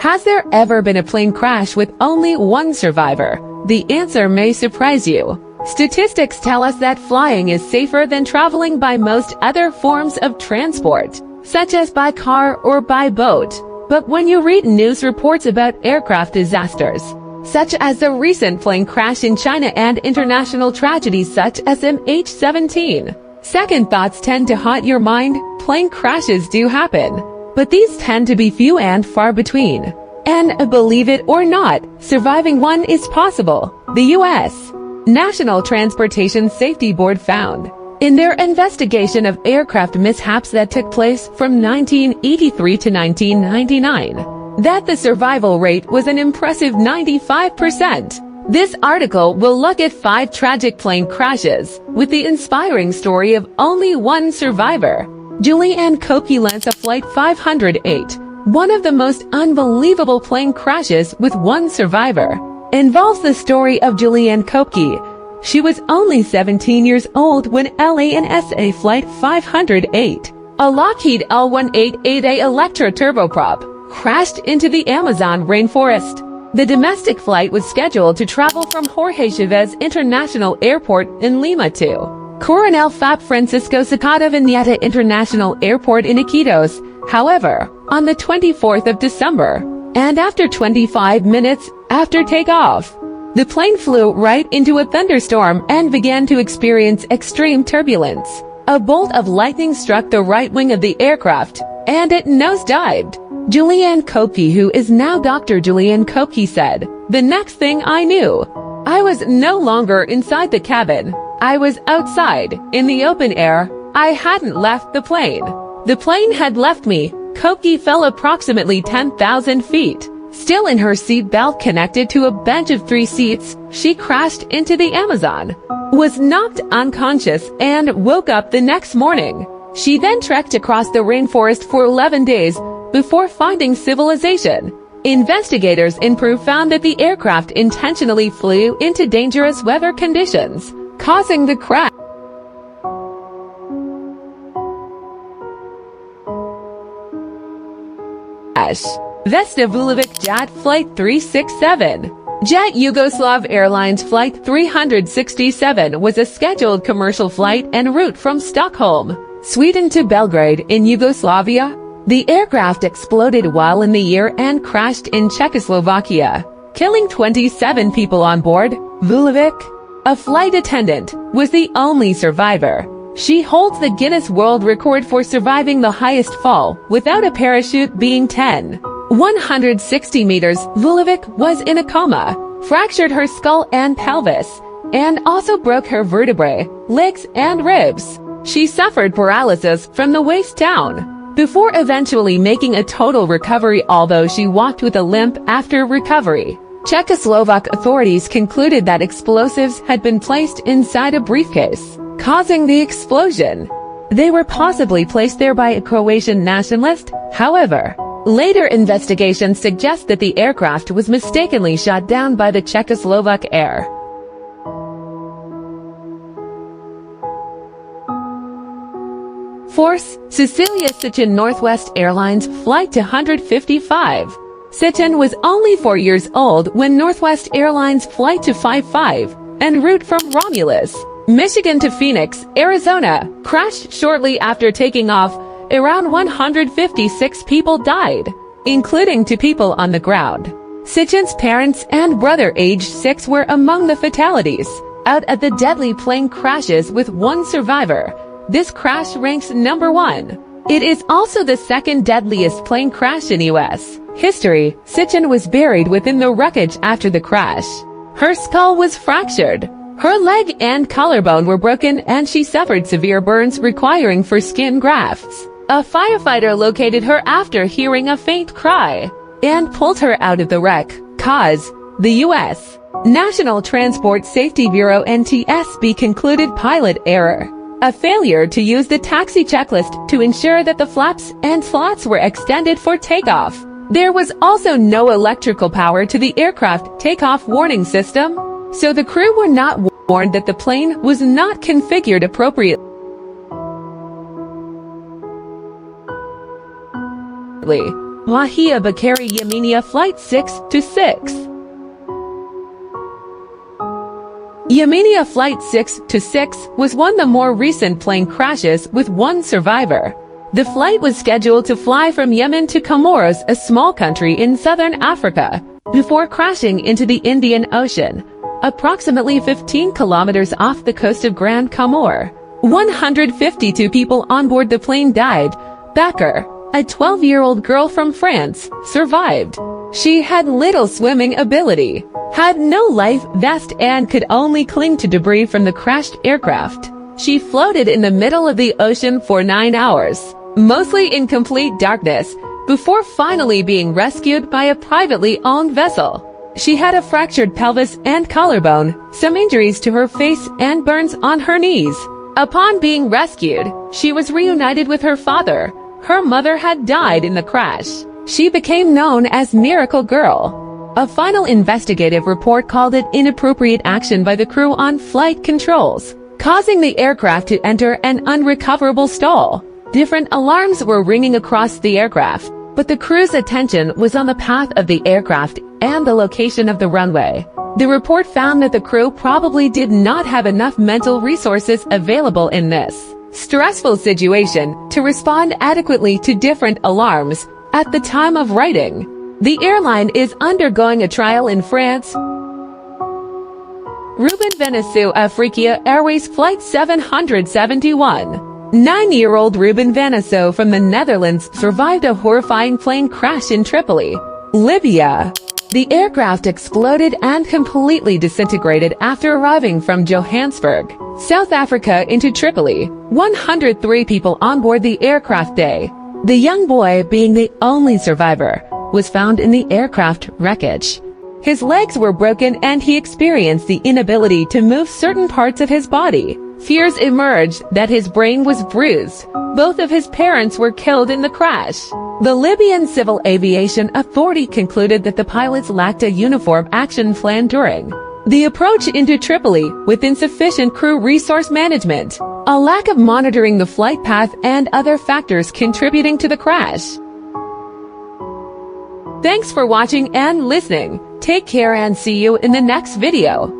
Has there ever been a plane crash with only one survivor? The answer may surprise you. Statistics tell us that flying is safer than traveling by most other forms of transport, such as by car or by boat. But when you read news reports about aircraft disasters, such as the recent plane crash in China and international tragedies such as MH17, second thoughts tend to haunt your mind. Plane crashes do happen, but these tend to be few and far between. And believe it or not, surviving one is possible. The U.S. National Transportation Safety Board found, in their investigation of aircraft mishaps that took place from 1983 to 1999, that the survival rate was an impressive 95%. This article will look at 5 tragic plane crashes, with the inspiring story of only one survivor. Julianne Koepke lands a Flight 508, one of the most unbelievable plane crashes with one survivor. Involves the story of Julianne Koepke. She was only 17 years old when LANSA Flight 508, a Lockheed L-188A Electra turboprop, crashed into the Amazon rainforest. The domestic flight was scheduled to travel from Jorge Chavez International Airport in Lima to Coronel Fap Francisco Sakata Viñeta International Airport in Iquitos. However, on the 24th of December, and after 25 minutes after takeoff, the plane flew right into a thunderstorm and began to experience extreme turbulence. A bolt of lightning struck the right wing of the aircraft, and it nosedived. Julianne Koepke, who is now Dr. Julianne Koepke, said, "The next thing I knew, I was no longer inside the cabin. I was outside, in the open air. I hadn't left the plane. The plane had left me." Koepke fell approximately 10,000 feet. Still in her seat belt connected to a bench of 3 seats, she crashed into the Amazon, was knocked unconscious, and woke up the next morning. She then trekked across the rainforest for 11 days before finding civilization. Investigators in Peru found that the aircraft intentionally flew into dangerous weather conditions, causing the crash. Vesna Vulovic Jet Flight 367. Jet Yugoslav Airlines Flight 367 was a scheduled commercial flight en route from Stockholm, Sweden to Belgrade in Yugoslavia. The aircraft exploded while in the air and crashed in Czechoslovakia, killing 27 people on board. Vulovic, a flight attendant, was the only survivor. She holds the Guinness World Record for surviving the highest fall without a parachute, being 160 meters. Vulovic was in a coma, fractured her skull and pelvis, and also broke her vertebrae, legs and ribs. She suffered paralysis from the waist down, before eventually making a total recovery, although she walked with a limp after recovery. Czechoslovak authorities concluded that explosives had been placed inside a briefcase, causing the explosion. They were possibly placed there by a Croatian nationalist. However, later investigations suggest that the aircraft was mistakenly shot down by the Czechoslovak Air Force. Cecilia Sitchin Northwest Airlines Flight 255. Sitchin was only 4 years old when Northwest Airlines Flight 255, en route from Romulus, Michigan to Phoenix, Arizona, crashed shortly after taking off. Around 156 people died, including 2 people on the ground. Sitchin's parents and brother, aged 6, were among the fatalities. Out of the deadly plane crashes with 1 survivor, this crash ranks number 1. It is also the 2nd deadliest plane crash in U.S. history. Sitchin was buried within the wreckage after the crash. Her skull was fractured. Her leg and collarbone were broken, and she suffered severe burns requiring skin grafts. A firefighter located her after hearing a faint cry and pulled her out of the wreck. Cause: the U.S. National Transport Safety Bureau (NTSB) concluded pilot error, a failure to use the taxi checklist to ensure that the flaps and slots were extended for takeoff. There was also no electrical power to the aircraft takeoff warning system, so the crew were not warned that the plane was not configured appropriately. Wahia Bakari Yemenia Flight 626. Yemenia Flight 626 was one of the more recent plane crashes with one survivor. The flight was scheduled to fly from Yemen to Comoros, a small country in southern Africa, before crashing into the Indian Ocean, approximately 15 kilometers off the coast of Grand Comore. 152 people on board the plane died. Bakar, a 12-year-old girl from France, survived. She had little swimming ability, had no life vest and could only cling to debris from the crashed aircraft. She floated in the middle of the ocean for 9 hours, mostly in complete darkness, before finally being rescued by a privately owned vessel. She had a fractured pelvis and collarbone, some injuries to her face and burns on her knees. Upon being rescued, she was reunited with her father. Her mother had died in the crash. She became known as Miracle Girl. A final investigative report called it inappropriate action by the crew on flight controls, causing the aircraft to enter an unrecoverable stall. Different alarms were ringing across the aircraft, but the crew's attention was on the path of the aircraft and the location of the runway. The report found that the crew probably did not have enough mental resources available in this stressful situation to respond adequately to different alarms at the time of writing. The airline is undergoing a trial in France. Ruben Venesu Africa Airways Flight 771. 9-year-old Ruben Venesu from the Netherlands survived a horrifying plane crash in Tripoli, Libya. The aircraft exploded and completely disintegrated after arriving from Johannesburg, South Africa into Tripoli. 103 people on board the aircraft day. The young boy, being the only survivor, was found in the aircraft wreckage. His legs were broken and he experienced the inability to move certain parts of his body. Fears emerged that his brain was bruised. Both of his parents were killed in the crash. The Libyan Civil Aviation Authority concluded that the pilots lacked a uniform action plan during the approach into Tripoli, with insufficient crew resource management, a lack of monitoring the flight path, and other factors contributing to the crash. Thanks for watching and listening. Take care and see you in the next video.